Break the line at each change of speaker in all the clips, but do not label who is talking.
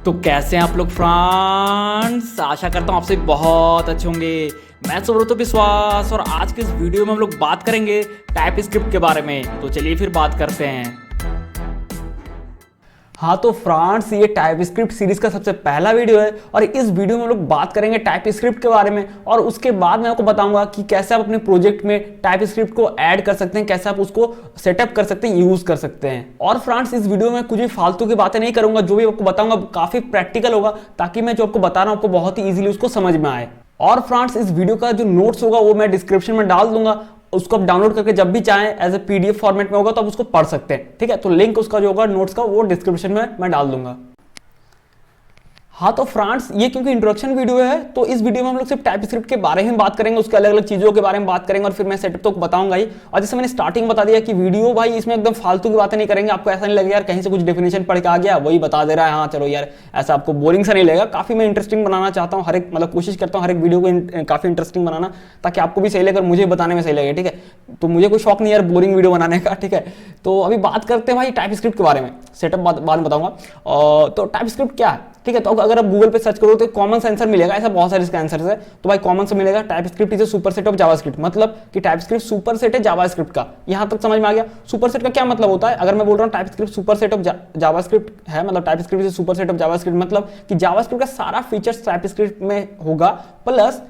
तो कैसे हैं आप लोग फ्रेंड्स। आशा करता हूँ आपसे बहुत अच्छे होंगे। मैं सुब्रत विश्वास और आज के इस वीडियो में हम लोग बात करेंगे टाइप स्क्रिप्ट के बारे में। तो चलिए फिर बात करते हैं। हाँ तो फ्रेंड्स, ये टाइप स्क्रिप्ट सीरीज का सबसे पहला वीडियो है और इस वीडियो में हम लोग बात करेंगे टाइप स्क्रिप्ट के बारे में और उसके बाद मैं आपको बताऊंगा कि कैसे आप अपने प्रोजेक्ट में टाइप स्क्रिप्ट को ऐड कर सकते हैं, कैसे आप उसको सेटअप कर सकते हैं, यूज कर सकते हैं। और फ्रेंड्स, इस वीडियो में कुछ भी फालतू की बातें नहीं करूंगा, जो भी आपको बताऊंगा काफी प्रैक्टिकल होगा ताकि मैं जो आपको बता रहा हूं आपको बहुत ही ईजिली उसको समझ में आए। और फ्रेंड्स, इस वीडियो का जो नोट्स होगा वो मैं डिस्क्रिप्शन में डाल दूंगा, उसको आप डाउनलोड करके जब भी चाहें एज ए पीडीएफ फॉर्मेट में होगा तो आप उसको पढ़ सकते हैं। ठीक है, तो लिंक उसका जो होगा नोट्स का वो डिस्क्रिप्शन में मैं डाल दूंगा। हाँ तो फ्रेंड्स, ये क्योंकि इंट्रोडक्शन वीडियो है तो इस वीडियो में हम लोग सिर्फ टाइप स्क्रिप्ट के बारे में बात करेंगे, उसके अलग अलग चीजों के बारे में बात करेंगे और फिर मैं सेटअप तो बताऊंगा ही। और जैसे मैंने स्टार्टिंग बता दिया कि वीडियो भाई इसमें एकदम फालतू की बातें नहीं करेंगे, आपको ऐसा नहीं लगेगा यार कहीं से कुछ डेफिनेशन पढ़ के आ गया वही बता दे रहा है, हाँ चलो यार, ऐसा आपको बोरिंग सा नहीं लगेगा। काफी मैं इंटरेस्टिंग बनाना चाहता हूँ, हर एक मतलब कोशिश करता हूँ हर एक वीडियो को काफी इंटरेस्टिंग बनाना, ताकि आपको भी सही लगे और मुझे बताने में सही लगे। ठीक है, तो मुझे कोई शौक नहीं यार बोरिंग वीडियो बनाने का। ठीक है, तो अभी बात करते हैं भाई टाइप स्क्रिप्ट के बारे में, सेटअप बाद में बताऊंगा। तो टाइप स्क्रिप्ट क्या है, ठीक है, तो अगर आप गूगल पे सर्च करो तो कॉमन आंसर मिलेगा, ऐसा बहुत सारे इसके आंसर है। तो भाई कॉमन से मिलेगा type script is a superset of JavaScript, मतलब कि टाइप स्क्रिप्ट सुपरसेट है जावास्क्रिप्ट का। यहां तक समझ में आ गया। सुपरसेट का क्या मतलब होता है, अगर मैं बोल रहा हूं type script superset of JavaScript है, मतलब type script is superset of JavaScript, मतलब कि जावास्क्रिप्ट का सारा फीचर्स टाइप स्क्रिप्ट में होगा, प्लस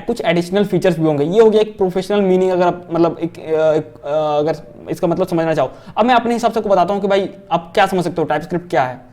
कुछ एडिशनल फीचर्स भी होंगे। ये हो गया एक प्रोफेशनल मीनिंग, अगर आप मतलब अगर इसका मतलब समझना चाहो। अब मैं अपने हिसाब से आपको बताता हूं कि भाई आप क्या समझ सकते हो टाइप स्क्रिप्ट क्या है,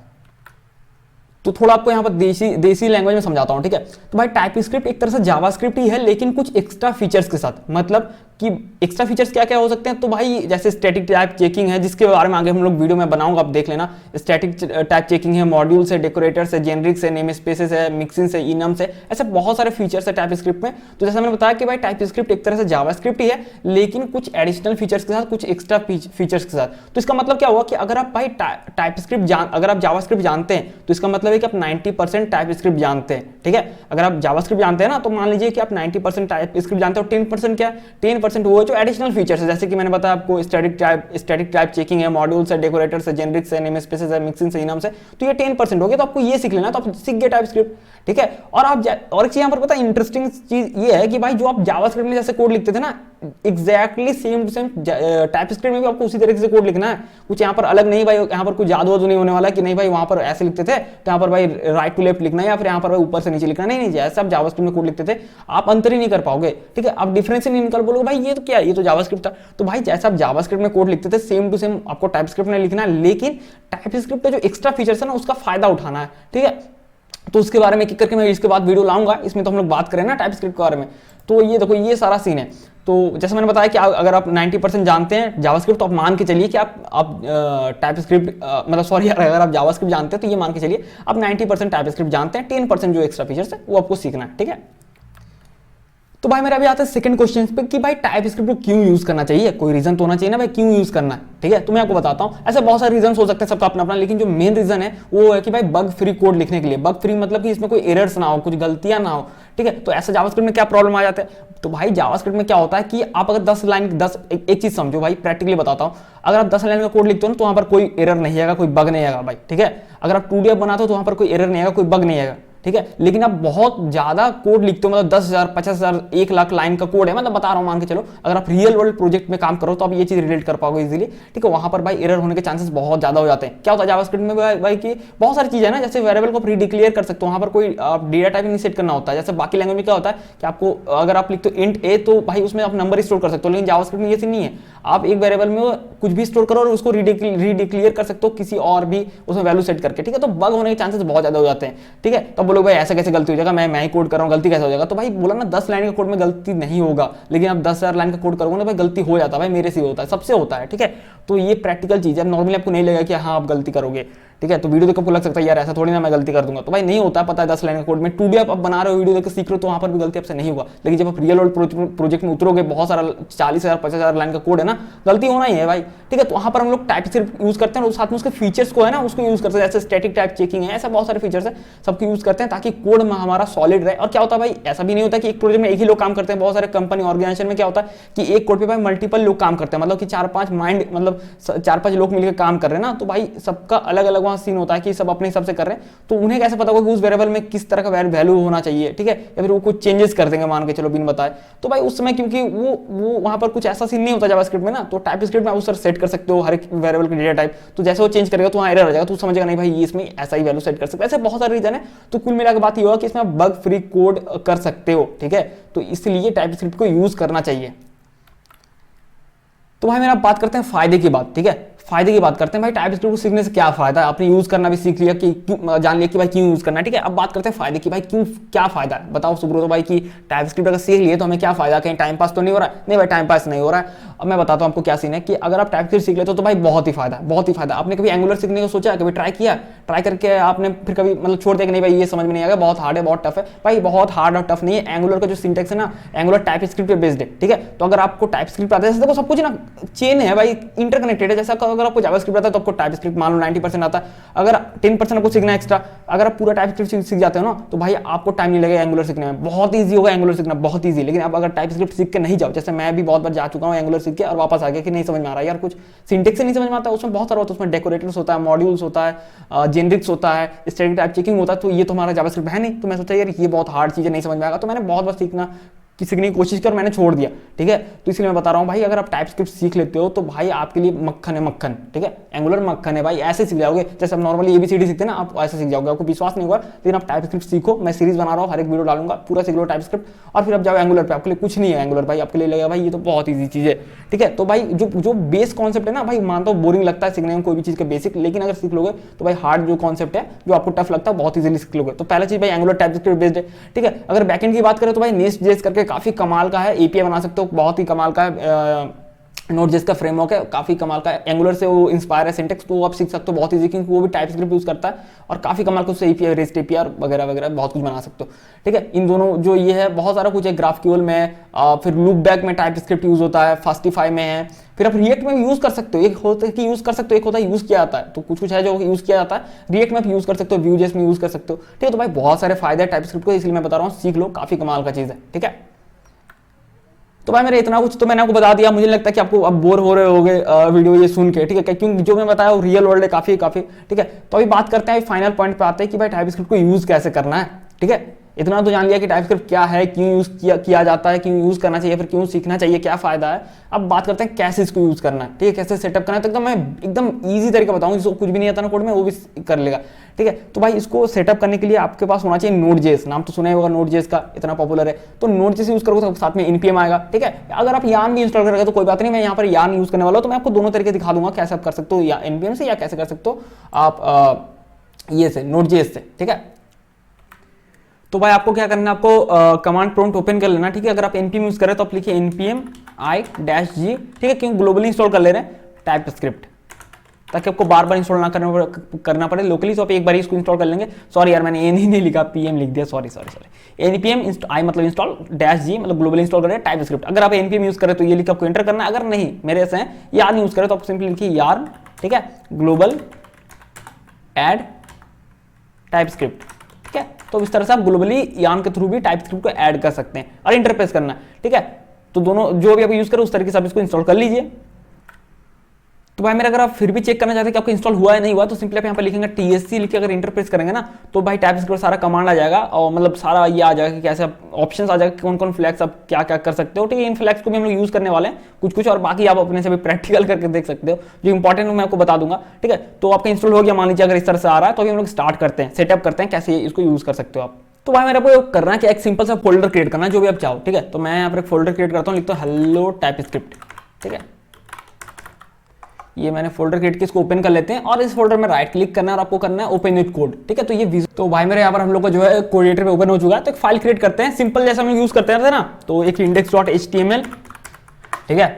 तो थोड़ा आपको यहाँ पर देसी लैंग्वेज में समझाता हूँ। ठीक है, तो भाई टाइप स्क्रिप्ट एक तरह से जावास्क्रिप्ट ही है लेकिन कुछ एक्स्ट्रा फीचर्स के साथ। मतलब कि एक्स्ट्रा फीचर्स क्या क्या हो सकते हैं, तो भाई जैसे स्टैटिक टाइप चेकिंग है, जिसके बारे में आगे हम लोग वीडियो में बनाऊंगा, आप देख लेना। स्टैटिक टाइप चेकिंग है, मॉड्यूल्स है, डेकोरेटर्स है, जेनरिक्स है, नेम स्पेसेस है, मिक्सिंग है, इनम्स है, ऐसे बहुत सारे फीचर्स है टाइप स्क्रिप्ट में। तो जैसा मैंने बताया कि भाई टाइप स्क्रिप्ट एक तरह से जावास्क्रिप्ट ही है लेकिन कुछ एडिशनल फीचर्स के साथ, कुछ एक्स्ट्रा फीचर्स के साथ। तो इसका मतलब क्या हुआ कि अगर आप भाई टाइप स्क्रिप्ट अगर आप जावास्क्रिप्ट जानते हैं तो इसका मतलब है कि आप 90% टाइप स्क्रिप्ट जानते हैं। ठीक है, अगर आप जावास्क्रिप्ट जानते हैं ना तो मान लीजिए कि आप 90% टाइप स्क्रिप्ट जानते हो। 10% क्या है, 10% वो जो एडिशनल फीचर्स है, जैसे कि मैंने बताया आपको स्टैटिक टाइप चेकिंग है, मॉड्यूल्स है, डेकोरेटर्स है, जेनरिक्स है, नेम स्पेसेस है, मिक्सिंग है, इनम्स है। तो ये 10% हो गया, तो आपको ये सीख लेना, तो आप सीख गए टाइप स्क्रिप्ट। ठीक है, और आप और एक चीज यहाँ पर पता है, इंटरेस्टिंग चीज ये है कि भाई जो आप जावास्क्रिप्ट में जैसे कोड लिखते थे ना, exactly same to same TypeScript में भी आपको उसी तरीके से कोड लिखना है। कुछ यहाँ पर अलग नहीं भाई, यहाँ पर कुछ जादू वादू नहीं होने वाला कि नहीं भाई वहां पर ऐसे लिखते थे तो यहाँ पर भाई राइट टू लेफ्ट लिखना है या फिर यहाँ पर भाई ऊपर से नीचे लिखना, नहीं जैसे आप जावास्क्रिप्ट में कोड लिखते थे आप अंतर ही नहीं कर पाओगे। ठीक है, आप डिफरेंस ही नहीं निकाल बोलोगे भाई ये तो क्या है, ये तो जावास्क्रिप्ट था। तो भाई जैसे आप जावास्क्रिप्ट में कोड लिखते थे सेम टू सेम आपको टाइप स्क्रिप्ट में लिखना है, लेकिन टाइप स्क्रिप्ट का जो एक्स्ट्रा फीचर्स है ना उसका फायदा उठाना है। ठीक है, तो उसके बारे में एक करके मैं इसके बाद वीडियो लाऊंगा, इसमें तो हम लोग बात करें ना टाइप स्क्रिप्ट के बारे में। तो ये देखो ये सारा सीन है। तो जैसे मैंने बताया कि अगर आप 90% जानते हैं जावास्क्रिप्ट तो आप मान के चलिए कि आप टाइप स्क्रिप्ट मतलब सॉरी यार, अगर आप जावास्क्रिप्ट जानते हैं तो ये मान के चलिए आप 90% टाइप स्क्रिप्ट जानते हैं, 10% जो एक्स्ट्रा फीचर्स है वो आपको सीखना है। ठीक है, तो भाई मेरा अभी आता है सेकंड क्वेश्चन पे कि भाई टाइप स्क्रिप्ट को क्यों यूज करना चाहिए, कोई रीजन तो होना चाहिए ना भाई क्यों यूज करना है। ठीक है, तो मैं आपको बताता हूं, ऐसे बहुत सारे रीजन हो सकते हैं सबका अपना अपना, लेकिन जो मेन रीजन है वो है कि भाई बग फ्री कोड लिखने के लिए। बग फ्री मतलब कि इसमें कोई एरर्स ना हो, कुछ गलतियां ना हो। ठीक है, तो ऐसा जावास्क्रिप्ट में क्या प्रॉब्लम आ जाता है, तो भाई जावास्क्रिप्ट में क्या होता है कि आप अगर 10 लाइन एक चीज समझो भाई, प्रैक्टिकली बताता हूं, अगर आप 10 लाइन का कोड लिखते हो ना तो वहां पर कोई एरर नहीं आएगा, कोई बग नहीं आएगा भाई। ठीक है, अगर आप 2D बनाते हो तो वहां पर कोई एरर नहीं आएगा, कोई बग नहीं आएगा। ठीक है, लेकिन आप बहुत ज्यादा कोड लिखते हो, मतलब 10,000 50,000 1 लाख लाइन का कोड है, मतलब बता रहा हूं, मान के चलो अगर आप रियल वर्ल्ड प्रोजेक्ट में काम करो तो आप ये चीज रिलेट कर पाओगे इजीली। ठीक है, वहां पर भाई एरर होने के चांसेस बहुत ज्यादा हो जाते हैं। क्या होता है जावास्क्रिप्ट में भाई कि बहुत सारी चीजें ना, जैसे वेरिएबल को प्री डिक्लेयर कर सकते हो, वहां पर कोई आप डेटा टाइप नहीं सेट करना होता है। जैसे बाकी लैंग्वेज में क्या होता है कि आपको अगर आप लिखते हो इंट ए तो भाई उसमें आप नंबर स्टोर कर सकते हो, लेकिन जावास्क्रिप्ट में ये सीन नहीं है। आप एक वेरिएबल में कुछ भी स्टोर करो और उसको रीडिक्लेयर कर सकते हो किसी और भी उसमें वैल्यू सेट करके। ठीक है, तो बग होने के चांसेस बहुत ज्यादा हो जाते हैं। ठीक है, तो बोलो भाई ऐसा कैसे गलती हो जाएगा, मैं ही कोड कर रहा हूं गलती कैसे हो जाएगा, तो भाई बोला ना 10 लाइन का कोड में गलती नहीं होगा, लेकिन आप 10,000 लाइन का कोड करोगे ना भाई गलती हो जाता है, भाई मेरे से होता है, सबसे होता है। ठीक है, तो ये प्रैक्टिकल चीज है, नॉर्मली आपको नहीं लगेगा कि हाँ आप गलती करोगे। ठीक है, तो वीडियो देखो आपको लग सकता है यार ऐसा थोड़ी ना मैं गलती कर दूंगा, तो भाई नहीं होता, पता है 10 लाइन का कोड में 2D आप बना रहे हो, वीडियो देख सीख रहे हो तो वहां पर भी गलती आपसे नहीं होगा। लेकिन जब आप रियल वर्ल्ड प्रोजेक्ट में उतरोगे, बहुत सारा 40,000 50,000 लाइन का कोड है ना, गलती होना ही है भाई। ठीक है, तो वहां पर हम लोग टाइप स्क्रिप्ट यूज करते हैं और साथ में उसके फीचर्स को है ना उसको यूज करते हैं, जैसे स्टैटिक टाइप चेकिंग है, ऐसा बहुत सारे फीचर्स है सबको यूज करते करते हैं ताकि कोड में हमारा सॉलिड रहे। और क्या होता है भाई, ऐसा भी नहीं होता कि एक प्रोजेक्ट में एक ही लोग काम करते हैं, बहुत सारे कंपनी ऑर्गेनाइजेशन में क्या होता है कि एक कोड पे भाई मल्टीपल लोग काम करते हैं, मतलब कि 4-5 माइंड, मतलब 4-5 लोग मिलकर काम कर रहे हैं ना, तो भाई सबका अलग अलग वहाँ सीन होता है कि सब अपने हिसाब से कर रहे हैं, तो उन्हें कैसे पता होगा कि उस वेरिएबल में किस तरह का वैल्यू होना चाहिए, ठीक है, या फिर वो कुछ चेंजेस कर देंगे मान के चलो बिन बताए, तो भाई उस समय क्योंकि वो वहां पर कुछ ऐसा सीन नहीं होता जावास्क्रिप्ट में ना, तो टाइपस्क्रिप्ट में आप उस सेट कर सकते हो हर एक वेरिएबल की डेटा टाइप, तो जैसे वो चेंज करेगा तो वहाँ एरर आ जाएगा, तो समझेगा नहीं भाई इसमें ऐसा ही वैल्यू सेट कर सकते हैं। ऐसे बहुत सारे रीजन है, तो कुल मिलाकर बात ये होगा कि इसमें आप बग फ्री कोड कर सकते हो, ठीक है, तो इसलिए टाइपस्क्रिप्ट को यूज करना चाहिए। तो भाई मेरा बात करते हैं फायदे की बात, ठीक है, फायदे की बात करते हैं भाई टाइपस्क्रिप्ट को सीखने से क्या फायदा है, आपने यूज करना भी सीख लिया कि जान लिया कि भाई क्यों यूज करना है, ठीक है। अब बात करते हैं फायदे की, भाई क्यों क्या फायदा है, बताओ सुब्रतो भाई कि टाइपस्क्रिप्ट अगर सीख लिए तो हमें क्या फायदा, कहीं टाइम पास तो नहीं हो रहा है, नहीं भाई टाइम पास नहीं हो रहा है। अब मैं बताता हूं आपको क्या सीन है कि अगर आप टाइपस्क्रिप्ट सीख लेते हो तो भाई बहुत ही फायदा, बहुत ही फायदा। आपने कभी एंगुलर सीखने को सोचा, कभी ट्राई किया, ट्राई करके आपने फिर कभी मतलब छोड़ दिया कि नहीं भाई ये समझ में नहीं आएगा, बहुत हार्ड है, बहुत टफ है, भाई बहुत हार्ड और टफ नहीं है। एंगुलर का जो सिंटेक्स है ना, एंगुलर टाइपस्क्रिप्ट पे बेस्ड है, ठीक है, तो अगर आपको टाइपस्क्रिप्ट आता है, जैसे देखो सब कुछ ना चेन है भाई, इंटरकनेक्टेड है, जैसा अगर आपको जावास्क्रिप्ट आता है तो आपको टाइपस्क्रिप्ट मान लो 90% आता है, अगर 10% आपको सीखना है एक्स्ट्रा, अगर आप पूरा टाइपस्क्रिप्ट सीख जाते हो ना तो भाई आपको टाइम नहीं लगेगा एंगुलर सीखने में, बहुत ईजी होगा एंगुलर सीखना, बहुत ईजी। लेकिन आप अगर टाइपस्क्रिप्ट सीख के नहीं जाओ, जैसे मैं भी बहुत बार जा चुका हूँ एंगुलर सीख के और वापस आ गया कि नहीं समझ में आ रहा है यार, कुछ सिंटेक्स से नहीं समझ में आता, उसमें बहुत सारा होता है, उसमें डेकोरेटर्स होता है, मॉड्यूल्स होता है, जेनरिक्स होता है, स्टैटिक टाइप चेकिंग होता है, तो ये तो हमारा जावास्क्रिप्ट है नहीं, तो मैं सोचा यार ये बहुत हार्ड चीज़ है, नहीं समझ में आएगा, तो मैंने बहुत बार सीखने की कोशिश की और मैंने छोड़ दिया, ठीक है। तो इसलिए मैं बता रहा हूँ भाई अगर आप टाइपस्क्रिप्ट सीख लेते हो तो भाई आपके लिए मक्खन है, मक्खन, ठीक है, एंगुलर मक्खन है भाई, ऐसे सीख जाओगे जैसे आप नॉर्मली एबीसीडी सीखते हैं ना, आप ऐसे सीख जाओगे, आपको विश्वास नहीं होगा, लेकिन आप टाइपस्क्रिप्ट सीखो, मैं सीरीज बना रहा हूँ, हर एक वीडियो डालूंगा, पूरा सीख लो टाइपस्क्रिप्ट और फिर आप जाओ एंगुलर पे, आपके लिए कुछ नहीं है एंगुलर भाई, आपके लिए लगेगा भाई ये तो बहुत ईजी चीज है, ठीक है। तो भाई जो बेस कॉन्सेप्ट है ना भाई, मानता हूँ बोरिंग लगता है सीखने में कोई भी चीज का बेसिक, लेकिन अगर सीख लोगे तो भाई हार्ड जो कॉन्सेप्ट है जो आपको टफ लगता है बहुत इजीली सीख लोगे। तो पहला चीज भाई एंगुलर टाइपस्क्रिप्ट बेस्ड है, ठीक है। अगर बैकएंड की बात करें तो भाई नेस्ट.जेएस करके काफी कमाल का है, एपीआई बना सकते हो, बहुत ही कमाल का है, नोड.जेएस का फ्रेमवर्क है, काफी कमाल का है, एंगुलर से वो इंस्पायर है सिंटेक्स, तो आप सीख सकते हो बहुत इजी, क्योंकि वो भी टाइपस्क्रिप्ट यूज करता है और काफी कमाल का उससे एपीआई, रेस्ट एपीआई वगैरह वगैरह बहुत कुछ बना सकते हो, ठीक है। इन दोनों जो ये है बहुत सारा कुछ है, ग्राफक्यूएल में, फिर लूपबैक में टाइपस्क्रिप्ट यूज होता है, फास्टिफाई में है, फिर आप रिएक्ट में भी यूज कर सकते हो, एक होता है कि यूज कर सकते हो, एक होता है यूज किया जाता है, तो कुछ कुछ है जो यूज किया जाता है, रिएक्ट में आप यूज कर सकते हो, व्यूजेस में यूज कर सकते हो, ठीक है। तो भाई बहुत सारे फायदे है टाइपस्क्रिप्ट को, इसलिए मैं बता रहा हूँ सीख लो, काफी कमाल का चीज है, ठीक है। तो भाई मेरे इतना कुछ तो मैंने आपको बता दिया, मुझे लगता है कि आपको अब बोर हो रहे होगे वीडियो ये सुन के, ठीक है, क्योंकि जो मैं बताया वो रियल वर्ल्ड है, काफी, ठीक है। तो अभी बात करते हैं फाइनल पॉइंट पे आते हैं कि भाई टाइपस्क्रिप्ट को यूज कैसे करना है, ठीक है। इतना तो जान लिया कि टाइपस्क्रिप्ट क्या है, क्यों यूज किया जाता है, क्यों यूज करना चाहिए, फिर क्यों सीखना चाहिए, क्या फायदा है। अब बात करते हैं कैसे इसको यूज करना है, ठीक है, कैसे सेटअप करना है, तो एकदम मैं एकदम ईजी तरीका बताऊंगा, जिसको कुछ भी नहीं आता ना कोड में वो भी कर लेगा, ठीक है। तो भाई इसको सेटअप करने के लिए आपके पास होना चाहिए नोड.जेएस, नाम तो सुना ही होगा नोड.जेएस का, इतना पॉपुलर है, तो नोड.जेएस यूज करोगे तो साथ में npm आएगा, ठीक है। अगर आप यार्न भी इंस्टॉल करोगे तो कोई बात नहीं, मैं यहाँ पर यार्न यूज करने वाला हूँ, तो मैं आपको दोनों तरीके दिखा दूंगा, कैसे आप कर सकते हो या npm से, या कैसे कर सकते हो आप ये से नोड.जेएस से, ठीक है। तो भाई आपको क्या करना है, आपको कमांड प्रॉम्प्ट ओपन कर लेना, ठीक है। अगर आप npm यूज करें तो आप लिखिए npm i-g, ठीक है, क्यों ग्लोबली इंस्टॉल कर ले रहे हैं टाइपस्क्रिप्ट, ताकि आपको बार बार इंस्टॉल ना करना पड़े लोकली, तो आप एक बार ही इसको इंस्टॉल कर लेंगे। सॉरी यार मैंने एन ही नहीं लिखा, पीएम लिख दिया, सॉरी npm i मतलब इंस्टॉल -g मतलब ग्लोबली इंस्टॉल करें टाइपस्क्रिप्ट। अगर आप npm यूज करें तो ये लिख आपको एंटर करना है, अगर नहीं मेरे ऐसे हैं यार्न यूज करें तो आप सिंपली लिखिए यार्न, ठीक है, ग्लोबल एड टाइपस्क्रिप्ट, ठीक है। तो इस तरह से आप ग्लोबली यार्न के थ्रू भी टाइपस्क्रिप्ट को ऐड कर सकते हैं और इंटरफेस करना है, ठीक है। तो दोनों जो भी आप यूज करें उस तरीके से आप इसको इंस्टॉल कर लीजिए। तो भाई मेरा अगर आप फिर भी चेक करना चाहते हैं कि आपको इंस्टॉल हुआ है नहीं हुआ, तो सिंपली आप यहाँ पर लिखेंगे TSC लिख के अगर इंटरप्रेस करेंगे ना, तो भाई टाइपस्क्रिप्ट सारा कमांड आ जाएगा और मतलब सारा ये आ जाएगा कि कैसे ऑप्शंस आ जाएगा, कौन कौन फ्लैग्स आप क्या क्या कर सकते हो, ठीक है। इन फ्लैग्स को भी हम लोग यूज करने वाले हैं कुछ, और बाकी आप अपने से भी प्रैक्टिकल करके देख सकते हो, जो इंपॉर्टेंट मैं आपको बता दूंगा, ठीक है। तो आपका इंस्टॉल हो गया, मान लीजिए अगर इस तरह से आ रहा है, तो अभी हम लोग स्टार्ट करते हैं, सेटअप करते हैं कैसे इसको यूज कर सकते हो आप। तो भाई मेरे को करना है कि एक सिंपल सा फोल्डर क्रिएट करना है, जो भी आप चाहो, ठीक है। तो मैं यहाँ पर एक फोल्डर क्रिएट करता हूँ, लिखता हूँ हेलो टाइपस्क्रिप्ट, ठीक है। ये मैंने फोल्डर क्रिएट किया, इसको ओपन कर लेते हैं और इस फोल्डर में राइट क्लिक करना है और आपको करना है ओपन विद कोड, ठीक है। तो ये तो भाई मेरे यहाँ पर हम लोग का जो है कोड एडिटर पे ओपन हो चुका है। तो एक फाइल क्रिएट करते हैं सिंपल, जैसा हम यूज करते हैं ना, तो एक index.html, ठीक है।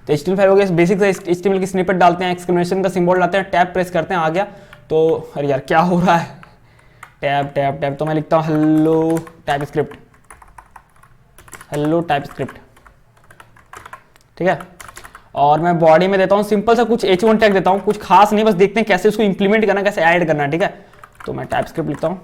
तो HTML फाइल हो गया, बेसिक से HTML की स्निपेट डालते हैं, एक्सक्लेमेशन का सिंबल डालते हैं, टैब प्रेस करते हैं, आ गया। तो अरे यार क्या हो रहा है, टैब, तो मैं लिखता हूँ हेलो टाइपस्क्रिप्ट, ठीक है। और मैं बॉडी में देता हूँ सिंपल सा कुछ h1 टैग देता हूँ, कुछ खास नहीं, बस देखते हैं कैसे इसको इंप्लीमेंट करना, कैसे ऐड करना, ठीक है। तो मैं टाइपस्क्रिप्ट लिखता हूँ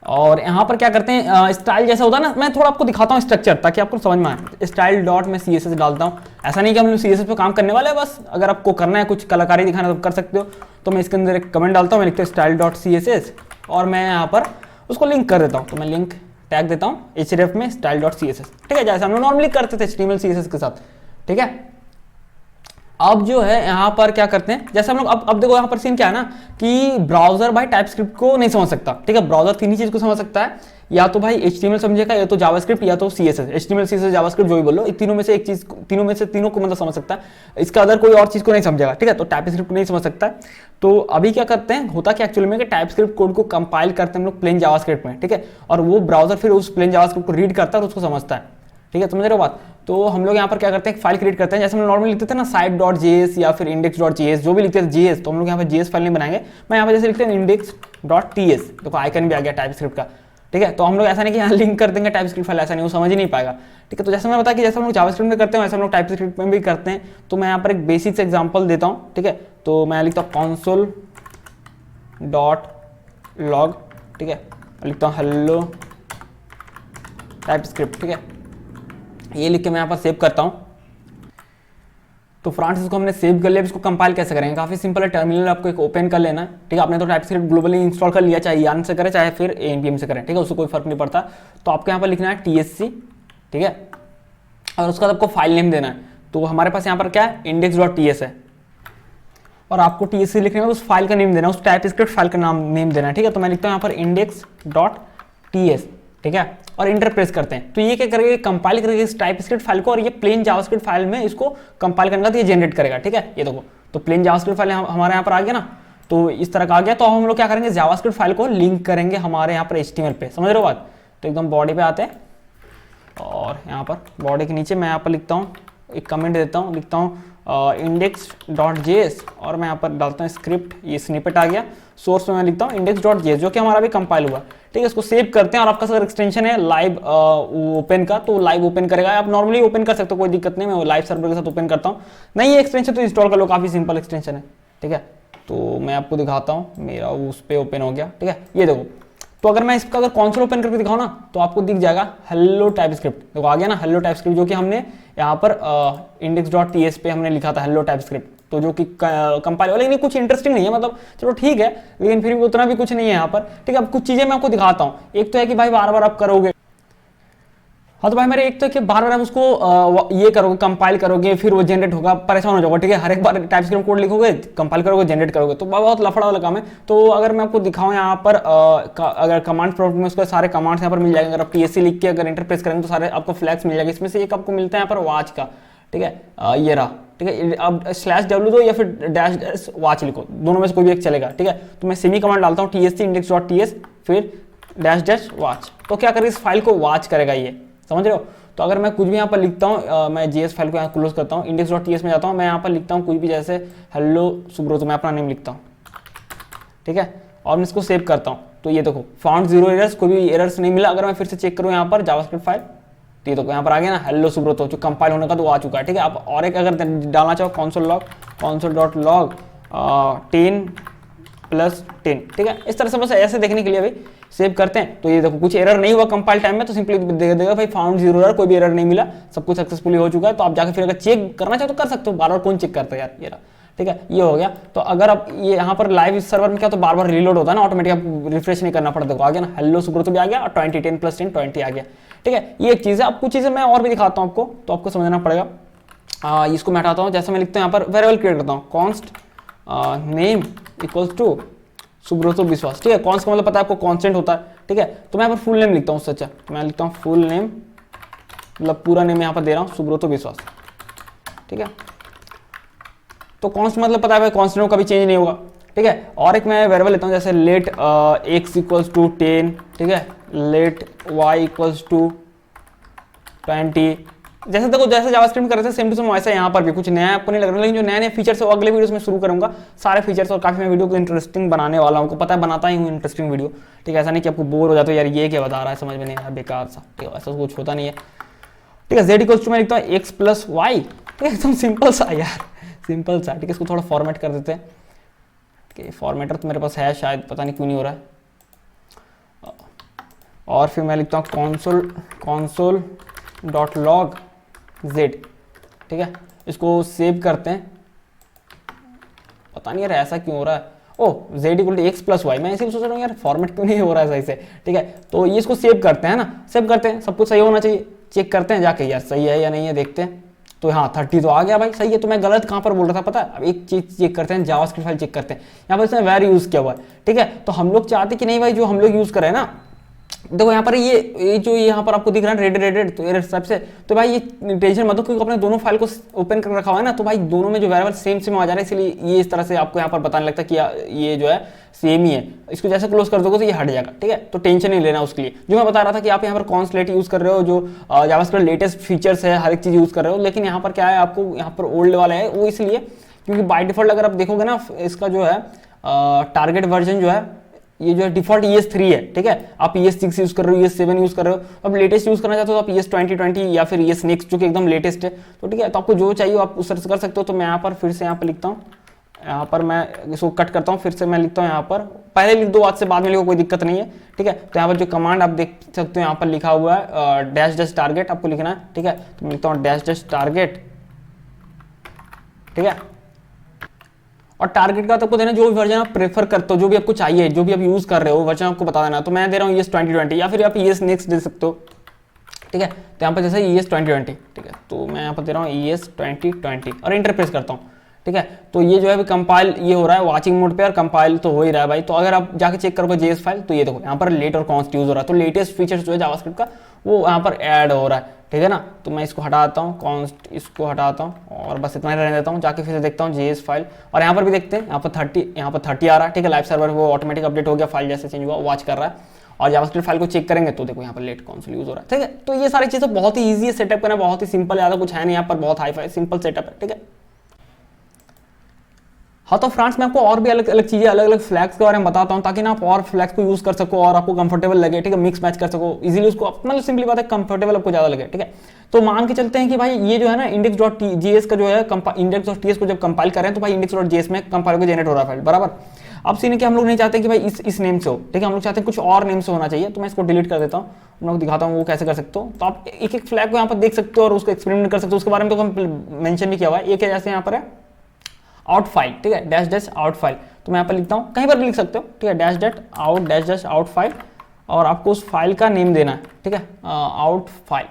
और यहाँ पर क्या करते हैं, स्टाइल जैसा होता है ना, मैं थोड़ा आपको दिखाता हूँ स्ट्रक्चर ताकि आपको समझ में आए। स्टाइल डॉट में CSS डालता हूँ, ऐसा नहीं कि हम लोग CSS पे काम करने वाले हैं, बस अगर आपको करना है कुछ कलाकारी दिखाना तो कर सकते हो। तो मैं इसके अंदर एक कमेंट डालता हूँ, मैं लिखता हूँ स्टाइल डॉट CSS और मैं यहाँ पर उसको लिंक कर देता हूँ। तो मैं लिंक टैग देता हूँ href में स्टाइल डॉट CSS, ठीक है, जैसे हम लोग नॉर्मली करते थे HTML CSS के साथ, ठीक है। अब जो है यहाँ पर क्या करते हैं, जैसे हम लोग अब देखो यहाँ पर सीन क्या है ना कि ब्राउजर भाई टाइपस्क्रिप्ट को नहीं समझ सकता, ठीक है। ब्राउजर तीन ही चीज को समझ सकता है, या तो भाई HTML समझेगा, या तो जावास्क्रिप्ट, या तो CSS। HTML CSS जावास्क्रिप्ट जो भी बोलो, तीनों में से एक चीज, तीनों को मतलब समझ सकता है, इसका अदर कोई और चीज को नहीं समझेगा, ठीक है। तो टाइपस्क्रिप्ट को नहीं समझ सकता। तो अभी क्या करते हैं, होता क्या एक्चुअली में कि टाइपस्क्रिप्ट कोड को कंपाइल करते हैं हम लोग प्लेन जावास्क्रिप्ट में, ठीक है, और वो ब्राउजर फिर उस प्लेन जावास्क्रिप्ट को रीड करता है और उसको समझता है, ठीक है, समझ रहे हो बात। तो हम लोग यहाँ पर क्या करते हैं, एक फाइल क्रिएट करते हैं, जैसे हम नॉर्मली लिखते थे ना site.js या फिर index.js, जो भी लिखते थे JS, तो हम लोग यहाँ पर JS फाइल नहीं बनाएंगे। मैं यहाँ पर जैसे लिखते हैं index.ts, देखो आइकन भी आ गया टाइपस्क्रिप्ट का, ठीक है। तो हम लोग ऐसा नहीं कि यहाँ लिंक कर देंगे टाइपस्क्रिप्ट फाइल, ऐसा नहीं, वो समझ ही नहीं पाएगा, ठीक है। तो जैसे मैं बताया कि जैसे हम लोग जावास्क्रिप्ट में करते हैं वैसे हम लोग टाइपस्क्रिप्ट में भी करते हैं। तो मैं यहाँ पर एक बेसिक से एग्जाम्पल देता हूँ, ठीक है। तो मैं लिखता हूँ console.log, ठीक है, लिखता हूँ hello टाइपस्क्रिप्ट, ठीक है। ये लिख के मैं यहाँ पर सेव करता हूँ। तो फ्रेंड्स इसको हमने सेव कर लिया। इसको कंपाइल कैसे करेंगे, काफी सिंपल है। टर्मिनल आपको एक ओपन कर लेना है, ठीक है। आपने तो टाइपस्क्रिप्ट ग्लोबली इंस्टॉल कर लिया, चाहे यार्न से करें चाहे फिर npm से करें, ठीक है, उससे कोई फर्क नहीं पड़ता। तो आपको यहाँ पर लिखना है tsc, ठीक है, और उसका आपको फाइल नेम देना है। तो हमारे पास यहाँ पर क्या है, index.ts है, और आपको tsc लिखने में उस फाइल का नेम देना है, उस टाइपस्क्रिप्ट फाइल का नेम देना है, ठीक है। तो मैं लिखता हूँ यहाँ पर index.ts, ठीक है, और इंटर प्रेस करते हैं। तो ये क्या करेगा, कंपाइल करेगा इस टाइपस्क्रिप्ट फाइल को, और ये प्लेन जावास्क्रिप्ट फाइल में इसको कंपाइल करने का तो ये जनरेट करेगा, ठीक है। ये देखो, तो प्लेन जावास्क्रिप्ट फाइल हमारे यहाँ पर आ गया ना, तो इस तरह का आ गया। तो हम लोग क्या करेंगे, जावास्क्रिप्ट फाइल को लिंक करेंगे हमारे यहाँ पर HTML पे, समझ रहे हो बात। तो एकदम बॉडी पे आते हैं, और यहाँ पर बॉडी के नीचे मैं यहाँ पर लिखता हूँ, एक कमेंट देता हूँ, लिखता हूँ index.js, और मैं यहाँ पर डालता हूँ स्क्रिप्ट, ये स्निपेट आ गया। सोर्स में मैं लिखता हूँ index.js, जो कि हमारा भी कंपाइल हुआ, ठीक है। इसको सेव करते हैं, और आपका अगर एक्सटेंशन है लाइव ओपन का, तो लाइव ओपन करेगा। आप नॉर्मली ओपन कर सकते हो, कोई दिक्कत नहीं, मैं लाइव सर्वर के साथ ओपन करता हूँ। नहीं ये एक्सटेंशन तो इंस्टॉल कर लो, काफी सिंपल एक्सटेंशन है, ठीक है। तो मैं आपको दिखाता हूँ, मेरा उस पर ओपन हो गया, ठीक है। ये देखो, तो अगर मैं इसका अगर कंसोल ओपन करके दिखाऊं ना, तो आपको दिख जाएगा हेलो टाइपस्क्रिप्ट, देखो आ गया ना हेलो टाइपस्क्रिप्ट, जो कि हमने यहाँ पर index.ts पे हमने लिखा था हेलो टाइपस्क्रिप्ट। तो जो कि कंपाइल वाला, लेकिन कुछ इंटरेस्टिंग नहीं है, मतलब चलो ठीक है, लेकिन फिर भी उतना भी कुछ नहीं है यहाँ पर, ठीक है। अब कुछ चीजें मैं आपको दिखाता हूँ। एक तो है कि भाई बार बार आप करोगे, हाँ तो भाई मेरे एक तो कि बार बार आप उसको ये करोगे, कंपाइल करोगे, फिर वो जनरेट होगा, परेशान हो जाओगे, ठीक है। हर एक बार टाइपस्क्रिप्ट कोड लिखोगे, कंपाइल करोगे, जनरेट करोगे, तो बहुत लफड़ा वाला काम है। तो अगर मैं आपको दिखाऊं यहाँ पर अगर कमांड प्रॉम्प्ट में उसके सारे कमांड्स यहाँ पर मिल जाएंगे। अगर आप TSC लिख के अगर इंटरप्रेस करेंगे तो सारे आपको फ्लैग्स मिल जाएंगे। इसमें से एक आपको मिलता है यहाँ पर वॉच का, ठीक है, ये रहा, ठीक है। अब /w दो या फिर डैश वॉच लिखो, दोनों में से कोई भी एक चलेगा, ठीक है। तो मैं सेमी कमांड डालता हूँ TSC index.ts फिर --वॉच, तो क्या करेगा, इस फाइल को वॉच करेगा, ये समझ रहे हो। तो अगर मैं कुछ भी यहाँ पर लिखता हूँ, मैं JS फाइल को यहाँ क्लोज करता हूँ, index.ts में जाता हूँ, मैं यहाँ पर लिखता हूँ कुछ भी, जैसे हेलो सुब्रत, मैं अपना नेम लिखता हूँ, ठीक है, और मैं इसको सेव करता हूँ। तो ये देखो फाउंड 0 एरर्स, कोई भी एरर्स नहीं मिला। अगर मैं फिर से चेक करूँ यहाँ पर जावास्क्रिप्ट फाइल, तो ये देखो यहाँ पर आ गया ना हेलो सुब्रत, जो कंपाइल होने का तो आ चुका है, ठीक है। आप और एक अगर डालना चाहो console.log 10+10, ठीक है। इस तरह से बस ऐसे देखने के लिए अभी सेव करते हैं। तो ये देखो कुछ एरर नहीं हुआ कंपाइल टाइम में, तो सिंपली दे देगा भाई फाउंड 0 एरर, कोई भी एरर नहीं मिला, सब कुछ सक्सेसफुली हो चुका है। तो आप जाकर फिर अगर चेक करना चाहो तो कर सकते हो, बार बार कौन चेक करता है यार, ये रहा, ठीक है, ये हो गया। तो अगर आप ये यहाँ पर लाइव सर्वर में क्या, तो बार बार रीलोड होता है ना, ऑटोमेटिक आप रिफ्रेश नहीं करना पड़ता। देखो आ गया ना हेलो सुब्रत भी आ गया, और 20 10+10 20 आ गया, ठीक है। ये एक चीज़ है। अब कुछ चीज़ें मैं और भी दिखाता हूँ आपको, तो आपको समझना पड़ेगा। इसको मैं हटाता हूँ, जैसे मैं लिखता हूँ यहाँ पर वेरिएबल क्रिएट करता हूँ, const name equals to Subrata Biswas, ठीक है। कॉन्स्ट का मतलब पता है आपको, कॉन्स्टेंट होता है, ठीक है। तो मैं यहाँ पर फुल नेम लिखता हूँ, उससे अच्छा मैं लिखता हूँ फुल नेम, मतलब पूरा नेम यहाँ पर दे रहा हूँ सुब्रत विश्वास, ठीक है। तो कॉन्स्ट मतलब पता है भाई, कॉन्स्टेंट कभी चेंज नहीं होगा, ठीक है। और एक मैं वेरिएबल लेता हूँ, जैसे लेट x इक्वल्स टू 10, ठीक है, लेट y इक्वल्स टू 20। जैसे देखो जैसे जावास्क्रिप्ट में कर रहे थे सेम टू सेम वैसा यहाँ पर भी कुछ नया आपको नहीं लग रहा, लेकिन जो नए नए फीचर्स है वो अगले वीडियोस में शुरू करूंगा, सारे फीचर्स, और काफी मैं वीडियो को इंटरेस्टिंग बनाने वाला हूँ। पता है बनाता ही हूँ इंटरेस्टिंग वीडियो, ठीक है। ऐसा नहीं कि आपको बोर हो जाते हो यार ये क्या बता रहा है, समझ में नहीं आ रहा, बेकार सा, ठीक है, ऐसा कुछ होता नहीं है, ठीक है। z इक्वल्स टू मैं लिखता हूँ x+y, ठीक है, एकदम सिंपल सा यार, सिंपल सा, ठीक है। इसको थोड़ा फॉर्मेट कर देते हैं, ठीक है। फॉर्मेटर तो मेरे पास है शायद, पता नहीं क्यों नहीं हो रहा है, और फिर मैं लिखता हूँ console डॉट लॉग जेड, ठीक है। इसको सेव करते हैं। पता नहीं यार ऐसा क्यों हो रहा है, oh Z equal to X plus Y, मैं इसी सोच रहा हूँ यार फॉर्मेट क्यों नहीं हो रहा है सही से, ठीक है। तो ये इसको सेव करते हैं ना, सेव करते हैं, सब कुछ सही होना चाहिए, चेक करते हैं जाके यार सही है या नहीं है, देखते हैं। तो हाँ 30 तो आ गया भाई, सही है। तो मैं गलत कहाँ पर बोल रहा था पता है, अब एक चीज चेक करते हैं, जावास्क्रिप्ट फाइल चेक करते हैं, यहाँ पर इसमें वेर यूज किया हुआ है, ठीक है। तो हम लोग चाहते कि नहीं भाई जो हम लोग यूज कर रहे हैं ना, देखो यहाँ पर ये जो यहाँ पर आपको दिख रहा है रेड तो ये हिसाब से, तो भाई ये टेंशन मत हो क्योंकि अपने दोनों फाइल को ओपन कर रखा हुआ है ना, तो भाई दोनों में जो वेरिएबल सेम आ जा रहा है, इसलिए ये इस तरह से आपको यहाँ पर बताने लगता है कि ये जो है सेम ही है। इसको जैसे क्लोज कर दोगे तो ये हट जाएगा, ठीक है। तो टेंशन नहीं लेना उसके लिए। जो मैं बता रहा था कि आप यहाँ पर कॉन्सलेट यूज कर रहे हो, जो जावास्क्रिप्ट लेटेस्ट फीचर्स है, हर एक चीज यूज कर रहे हो, लेकिन यहाँ पर क्या है आपको यहाँ पर ओल्ड वाला है, वो इसलिए क्योंकि बाय डिफॉल्ट अगर आप देखोगे ना इसका जो है टारगेट वर्जन जो है ये जो है डिफॉल्ट ES3 है, ठीक है। आप ES6 यूज कर रहे हो, ES7 यूज कर रहे हो, अब लेटेस्ट यूज करना चाहते हो तो आप ES2020 या फिर ES नेक्स्ट जो कि एकदम लेटेस्ट है, तो ठीक है। तो आपको जो चाहिए आप उस सर्च कर सकते हो। तो मैं यहाँ पर फिर से यहाँ पर लिखता हूँ, यहाँ पर मैं इसको कट करता हूँ, फिर से मैं लिखता हूँ यहाँ पर, पहले लिख दो बाद से बाद में लिखो, कोई दिक्कत नहीं है, ठीक है। तो यहाँ पर जो कमांड आप देख सकते हो यहाँ पर लिखा हुआ है डैश टारगेट आपको लिखना है, ठीक है। तो मैं लिखता हूँ डैश टारगेट, ठीक है। और टारगेट का तो आपको देना जो भी वर्जन आप प्रेफर करते हो, जो भी आपको चाहिए, जो भी आप यूज कर रहे हो वर्जन आपको बता देना। तो मैं दे रहा हूँ ES2020 या फिर आप ES नेक्स्ट दे सकते हो, ठीक है। तो यहाँ पर जैसे ES2020, ठीक है। तो मैं यहाँ पर दे रहा हूँ ES2020 और इंटर प्रेस करता हूँ, ठीक है। तो ये जो है कंपाइल ये हो रहा है वाचिंग मोड पे और कंपाइल तो हो ही रहा है भाई। तो अगर आप जाके चेक करोगे JS फाइल तो ये देखो यहाँ पर लेट और कॉन्स्ट यूज हो रहा है, तो लेटेस्ट फीचर्स जो है जावास्क्रिप्ट का वो यहाँ पर ऐड हो रहा है, ठीक है ना। तो मैं इसको हटाता हूँ, कॉन्स्ट इसको हटाता हूँ और बस इतना ही रहने देता हूँ। जाके फिर से देखता हूँ JS फाइल और यहाँ पर भी देखते हैं, यहाँ पर 30 आ रहा है, ठीक है। लाइव सर्वर वो ऑटोमेटिक अपडेट हो गया, फाइल जैसे चेंज हुआ वॉच कर रहा है। और जावास्क्रिप्ट फाइल को चेक करेंगे तो देखो यहाँ पर लेट कॉन्सोल यूज हो रहा है, ठीक है। तो ये सारी चीजें बहुत ही ईजी है सेटअप करना, बहुत ही सिंपल, ज़्यादा कुछ है नहीं यहाँ पर, बहुत हाई फाई सिंपल सेटअप है, ठीक है। हाँ तो फ्रेंड्स मैं आपको और भी अलग अलग चीजें, अलग अलग फ्लैग्स के बारे में बताता हूँ ताकि ना आप और फ्लैग्स को यूज कर सको और आपको कंफर्टेबल लगे, ठीक है। मिक्स मैच कर सको इजीली उसको, मतलब सिंपली बात है कंफर्टेबल आपको ज्यादा लगे, ठीक है। तो मान के चलते हैं कि भाई ये जो है ना index.js का जो है index.ts को जब कंपाइल कर रहे हैं तो भाई index.js में कंपाइल को जनरेट हो रहा है फाइल, बराबर। अब सीन है कि हम लोग नहीं चाहते कि भाई इस नेम से हो, ठीक है। हम लोग चाहते हैं कुछ और नेम से होना चाहिए। तो मैं इसको डिलीट कर देता हूँ, मैं आपको दिखाता हूँ वो कैसे कर सकते हो। तो आप एक एक फ्लैग को यहाँ पर देख सकते हो और उसको एक्सपेरिमेंट कर सकते हो, उसके बारे में तो हम मेंशन भी किया हुआ है। एक जैसे यहाँ पर है आउट फाइल, ठीक है, डैश आउट फाइल। तो मैं यहाँ पर लिखता हूँ, कहीं पर भी लिख सकते हो, ठीक है, डैश आउट फाइल और आपको उस फाइल का नेम देना है, ठीक है, आउट फाइल,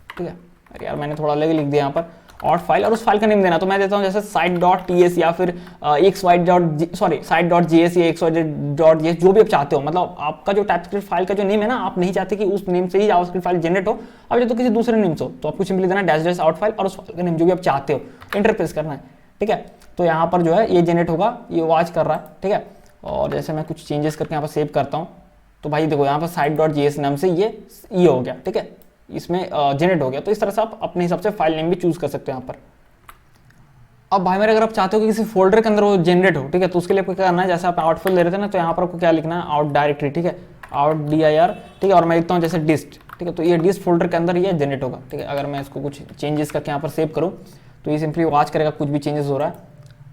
ठीक है। अरे यार मैंने थोड़ा अलग लिख दिया यहाँ पर आउट फाइल और उस फाइल का नेम देना। तो मैं देता हूँ जैसे site.ts या फिर site.js या xyz.js, जो भी आप चाहते हो। मतलब आपका जो टाइपस्क्रिप्ट फाइल का जो नेम है ना, आप नहीं चाहते कि उस नेम से ही जावास्क्रिप्ट फाइल जनरेट हो, अब तो किसी दूसरे नेम से हो, तो आपको सिंपली देना डैश आउट फाइल और उस फाइल का नेम जो भी आप चाहते हो इंटर प्रेस करना है, ठीक है। तो यहाँ पर जो है ये जनरेट होगा, ये वॉच कर रहा है, ठीक है। और जैसे मैं कुछ चेंजेस करके यहाँ पर सेव करता हूँ तो भाई देखो यहाँ पर site.js नाम से ये हो गया, ठीक है, इसमें जनरेट हो गया। तो इस तरह से आप अपने हिसाब से फाइल नेम भी चूज कर सकते हो यहाँ पर। अब भाई मेरे अगर आप चाहते हो कि किसी फोल्डर के अंदर वो जनरेट हो, ठीक है, तो उसके लिए आपको क्या करना है, जैसे आप आउट फाइल ले रहे थे ना, तो यहाँ पर आपको क्या लिखना है, आउट डायरेक्टरी, ठीक है, आउट dir, ठीक है। और मैं लिखता हूँ जैसे डिस्ट, ठीक है। तो ये डिस्ट फोल्डर के अंदर ये जनरेट होगा, ठीक है। अगर मैं इसको कुछ चेंजेस करके यहाँ पर सेव करूँ तो ये सिंपली वॉच करेगा कुछ भी चेंजेस हो रहा है।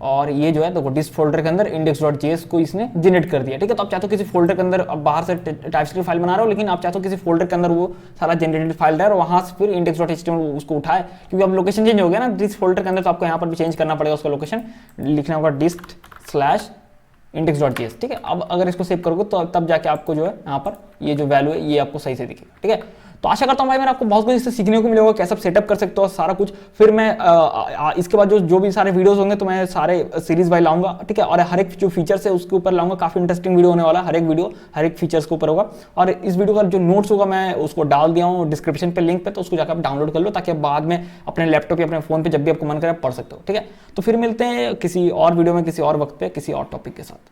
और ये जो है देखो डिस्ट फोल्डर के अंदर index.js को इसने जनरेट कर दिया, ठीक है। तो आप चाहते हो किसी फोल्डर के अंदर, अब बाहर से टाइपस्क्रिप्ट फाइल बना रहे हो लेकिन आप चाहते हो किसी फोल्डर के अंदर वो सारा जनरेटेड फाइल रहे और वहां से फिर index.html उसको उठाए, क्योंकि अब लोकेशन चेंज हो गया ना डिस्ट फोल्डर के अंदर, तो आपको यहाँ पर भी चेंज करना पड़ेगा उसका लोकेशन, लिखना होगा dist/index.js, ठीक है। अब अगर इसको सेव करोगे तो तब जाके आपको जो है यहाँ पर ये जो वैल्यू है ये आपको सही से दिखेगा, ठीक है। तो आशा करता हूँ भाई मैंने आपको बहुत कुछ इससे सीखने को मिलेगा, कैसे सेटअप कर सकते हो सारा कुछ। फिर मैं इसके बाद जो भी सारे वीडियोस होंगे तो मैं सारे सीरीज भाई लाऊंगा, ठीक है। और हर एक जो फीचर्स है उसके ऊपर लाऊंगा, काफी इंटरेस्टिंग वीडियो होने वाला, हर एक वीडियो हर एक फीचर्स के ऊपर होगा। और इस वीडियो का जो नोट्स होगा मैं उसको डाल दिया हूँ डिस्क्रिप्शन पे लिंक पे, तो उसको जाकर आप डाउनलोड कर लो ताकि आप बाद में अपने लैपटॉप या अपने फोन पे जब भी आपको मन करे आप पढ़ सकते हो, ठीक है। तो फिर मिलते हैं किसी और वीडियो में किसी और वक्त पे किसी और टॉपिक के साथ।